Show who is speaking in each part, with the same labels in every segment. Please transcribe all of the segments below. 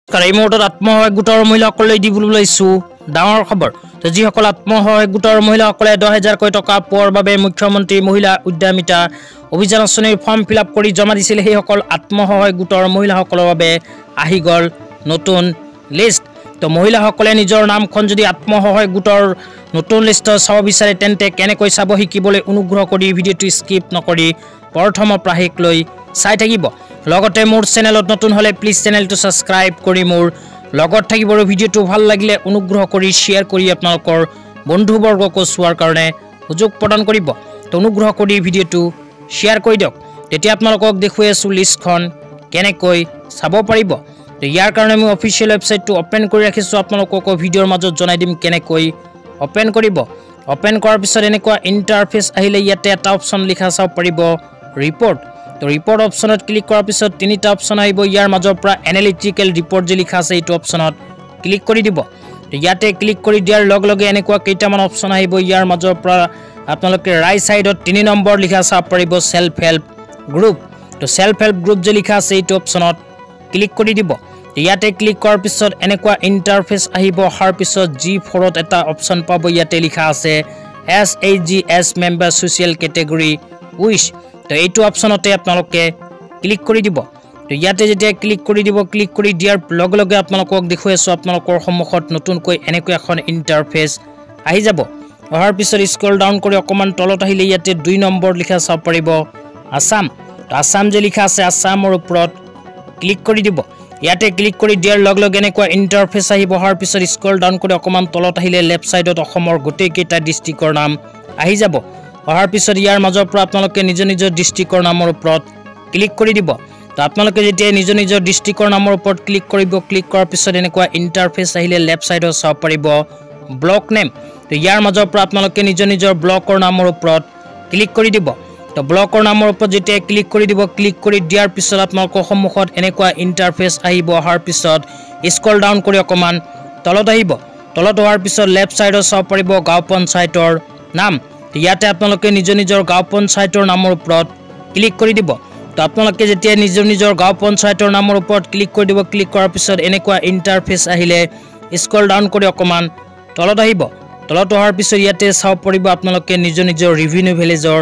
Speaker 1: এই মুহূৰ্তত আত্মসহায়ক গোটৰ মহিলাসকললৈ দিবলৈ লৈছো ডাঙৰ খবৰ। যিসকল আত্মসহায়ক গোটৰ মহিলাসকলে 10,000 টকা পোৱাৰ বাবে মুখ্যমন্ত্ৰী মহিলা উদ্যমিতা অভিযান আঁচনিৰ ফৰ্ম ফিলআপ কৰি জমা দিছিল, সেইসকল আত্মসহায়ক গোটৰ মহিলাসকলৰ বাবে আহি গ'ল নতুন লিষ্ট। তো মহিলাসকলে নিজৰ নামখন যদি আত্মসহায়ক গোটৰ নতুন লিষ্টত চাব বিচাৰে তেন্তে কেনেকৈ চাব শিকিবলৈ অনুগ্ৰহ কৰি ভিডিঅ'টো স্কিপ নকৰি প্ৰথমৰ পৰা শেষলৈ চাই থাকিব। লগতে মোৰ চেনেলত নতুন হলে প্লিজ চেনেলটো সাবস্ক্ৰাইব কৰি মোৰ লগত থাকিব। ভিডিঅ'টো ভাল লাগিলে অনুগ্ৰহ কৰি শ্বেয়াৰ কৰি আপোনালোকৰ বন্ধুবৰ্গকো চোৱাৰ কাৰণে সুযোগ প্ৰদান কৰিব। তো অনুগ্ৰহ কৰি ভিডিঅ'টো শ্বেয়াৰ কৰি দিয়ক। তেতিয়া আপোনালোকক দেখুৱাই আছো লিষ্টখন কেনেকৈ চাব পাৰিব। তো ইয়াৰ কাৰণে মই অফিচিয়েল ৱেবছাইটটো ওপেন কৰি ৰাখিছো, আপোনালোকক ভিডিঅ'ৰ মাজত জনাই দিম কেনেকৈ ওপেন কৰিব। ওপেন কৰাৰ পিছত এনেকুৱা ইন্টাৰফেস আহিলে ইয়াতে এটা অপচন লিখা চাব পাৰিব ৰিপৰ্ট। তো ৰিপৰ্ট অপশনত ক্লিক কৰাৰ পিছত তিনিটা অপশন আহিব, ইয়াৰ মাজৰ পৰা এনালিটিকেল ৰিপৰ্ট যে লিখা আছে এইটো অপশনত ক্লিক কৰি দিব। তো ইয়াতে ক্লিক কৰি দিয়াৰ লগে লগে এনেকুৱা কেইটামান অপশন আহিব, ইয়াৰ মাজৰ পৰা আপোনালোকে ৰাইট সাইডত 3 নম্বৰ লিখা চাব পাৰিব সেলফ হেল্প গ্ৰুপ। তো সেলফ হেল্প গ্ৰুপ যে লিখা আছে এইটো অপশনত ক্লিক কৰি দিব। তো ইয়াতে ক্লিক কৰাৰ পিছত এনেকুৱা ইন্টাৰফেস আহিব, অহাৰ পিছত G4ত এটা অপশন পাব, ইয়াতে লিখা আছে SHGS member social category wish. তো এইটো অপশনতে আপোনালোকে ক্লিক কৰি দিব। তো ইয়াতে যেতিয়া ক্লিক কৰি দিব, ক্লিক কৰি দিয়াৰ লগে লগে আপোনালোকক দেখুৱাই আছো আপোনালোকৰ সন্মুখত নতুনকৈ এনেকৈ এখন ইন্টাৰফেস আহি যাব। অহাৰ পিছত স্ক্ৰল ডাউন কৰি অকমান তলত আহিলে ইয়াতে 2 নম্বৰ লিখা চাব পাৰিব আসাম। তো আসাম যে লিখা আছে আসামৰ ওপৰত ক্লিক কৰি দিব। ইয়াতে ক্লিক কৰি দিয়াৰ লগে লগে এনেকুৱা ইন্টাৰফেস আহিব। অহাৰ পিছত স্ক্ৰল ডাউন কৰি অকমান তলত আহিলে লেফট সাইডত অসমৰ গোটেই কেইটা ডিস্ট্ৰিক্টৰ নাম আহি যাব। অহাৰ পিছত ইয়াৰ মাজৰ পৰা আপোনালোকে নিজৰ নিজৰ ডিস্ট্ৰিক্টৰ নামৰ ওপৰত ক্লিক কৰি দিব। তো আপোনালোকে যেতিয়া নিজৰ নিজৰ ডিস্ট্ৰিক্টৰ নামৰ ওপৰত ক্লিক কৰিব, ক্লিক কৰাৰ পিছত এনেকুৱা ইন্টাৰফেস আহিলে লেফট সাইডত চাব পাৰিব ব্লক নেম। তো ইয়াৰ মাজৰ পৰা আপোনালোকে নিজৰ নিজৰ ব্লকৰ নামৰ ওপৰত ক্লিক কৰি দিব। তো ব্লকৰ নামৰ ওপৰত যেতিয়া ক্লিক কৰি দিব, ক্লিক কৰি দিয়াৰ পিছত আপোনালোকৰ সন্মুখত এনেকুৱা ইন্টাৰফেস আহিব। অহাৰ পিছত স্ক্ৰল ডাউন কৰি অকমান তলত আহিব। তলত হোৱাৰ পিছত লেফট সাইডত চাব পাৰিব গাঁও পঞ্চায়তৰ নাম। ইয়াতে আপোনালোকে নিজৰ নিজৰ গাঁও পঞ্চায়তৰ নামৰ ওপৰত ক্লিক কৰি দিব। তো আপোনালোকে যেতিয়া নিজৰ নিজৰ গাঁও পঞ্চায়তৰ নামৰ ওপৰত ক্লিক কৰি দিব, ক্লিক কৰাৰ পিছত এনেকুৱা ইন্টাৰফেস আহিলে স্ক্ৰল ডাউন কৰি অকমান তলত আহিব। তলত অহাৰ পিছত ইয়াতে চাব পাৰিব আপোনালোকে নিজৰ নিজৰ ৰেভিনিউ ভিলেজৰ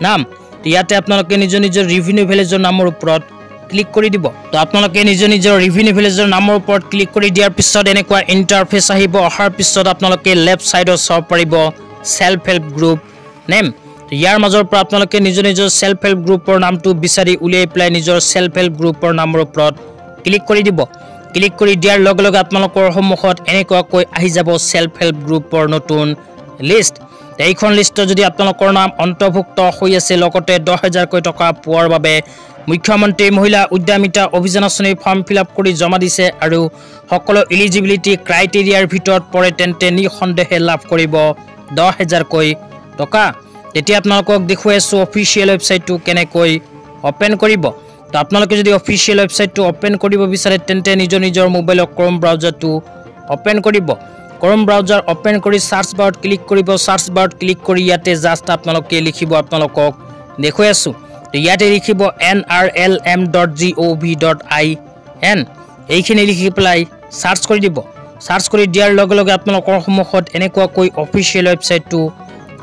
Speaker 1: নাম। তো ইয়াতে আপোনালোকে নিজৰ নিজৰ ৰেভিনিউ ভিলেজৰ নামৰ ওপৰত ক্লিক কৰি দিব। তো আপোনালোকে নিজৰ নিজৰ ৰেভিনিউ ভিলেজৰ নামৰ ওপৰত ক্লিক কৰি দিয়াৰ পিছত এনেকুৱা ইন্টাৰফেস আহিব। অহাৰ পিছত আপোনালোকে লেফট সাইডত চাব পাৰিব সেলফ হেল্প গ্ৰুপ নেম। তো ইয়াৰ মাজৰ পৰা আপোনালোকে নিজৰ নিজৰ সেলফ হেল্প গ্ৰুপৰ নামটো বিচাৰি উলিয়াই পেলাই নিজৰ সেলফ হেল্প গ্ৰুপৰ নামৰ ওপৰত ক্লিক কৰি দিব। ক্লিক কৰি দিয়াৰ লগে লগে আপোনালোকৰ সন্মুখত এনেকুৱাকৈ আহি যাব সেলফ হেল্প গ্ৰুপৰ নতুন লিষ্ট। এইখন লিষ্টত যদি আপোনালোকৰ নাম অন্তৰ্ভুক্ত হৈ আছে, লগতে 10,000 টকা পোৱাৰ বাবে মুখ্যমন্ত্ৰী মহিলা উদ্যমিতা অভিযান আঁচনিৰ ফৰ্ম ফিলআপ কৰি জমা দিছে আৰু সকলো এলিজিবিলিটি ক্ৰাইটেৰিয়াৰ ভিতৰত পৰে, তেন্তে নিঃসন্দেহে লাভ কৰিব 10,000 টকা। তেতিয়া আপোনালোকক দেখুৱাই আছো অফিচিয়েল ৱেবছাইটটো কেনেকৈ ওপেন কৰিব। তো আপোনালোকে যদি অফিচিয়েল ৱেবছাইটটো ওপেন কৰিব বিচাৰে তেন্তে নিজৰ নিজৰ মোবাইলৰ ক্ৰোম ব্ৰাউজাৰটো ওপেন কৰিব। ক্ৰোম ব্ৰাউজাৰ ওপেন কৰি সাৰ্চ বাৰত ক্লিক কৰিব। সাৰ্চ বাৰত ক্লিক কৰি ইয়াতে জাষ্ট আপোনালোকে লিখিব, আপোনালোকক দেখুৱাই আছো। তো ইয়াতে লিখিব nrlm.gov.in, এইখিনি লিখি পেলাই সাৰ্চ কৰি দিব। সাৰ্চ কৰি দিয়াৰ লগে লগে আপোনালোকৰ সন্মুখত এনেকুৱাকৈ অফিচিয়েল ৱেবছাইটটো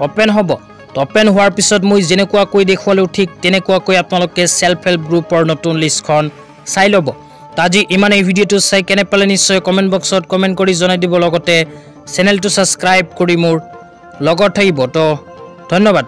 Speaker 1: ওপেন হ'ব। তো ওপেন হোৱাৰ পিছত মই যেনেকুৱাকৈ দেখুৱালো ঠিক তেনেকুৱাকৈ আপোনালোকে সেলফ হেল্প গ্ৰুপৰ নতুন লিষ্টখন চাই ল'ব। তো আজি ইমান এই ভিডিঅ'টো চাই কেনে পালে নিশ্চয় কমেণ্ট বক্সত কমেণ্ট কৰি জনাই দিব, লগতে চেনেলটো সাবস্ক্ৰাইব কৰি মোৰ লগত থাকিব। তো ধন্যবাদ।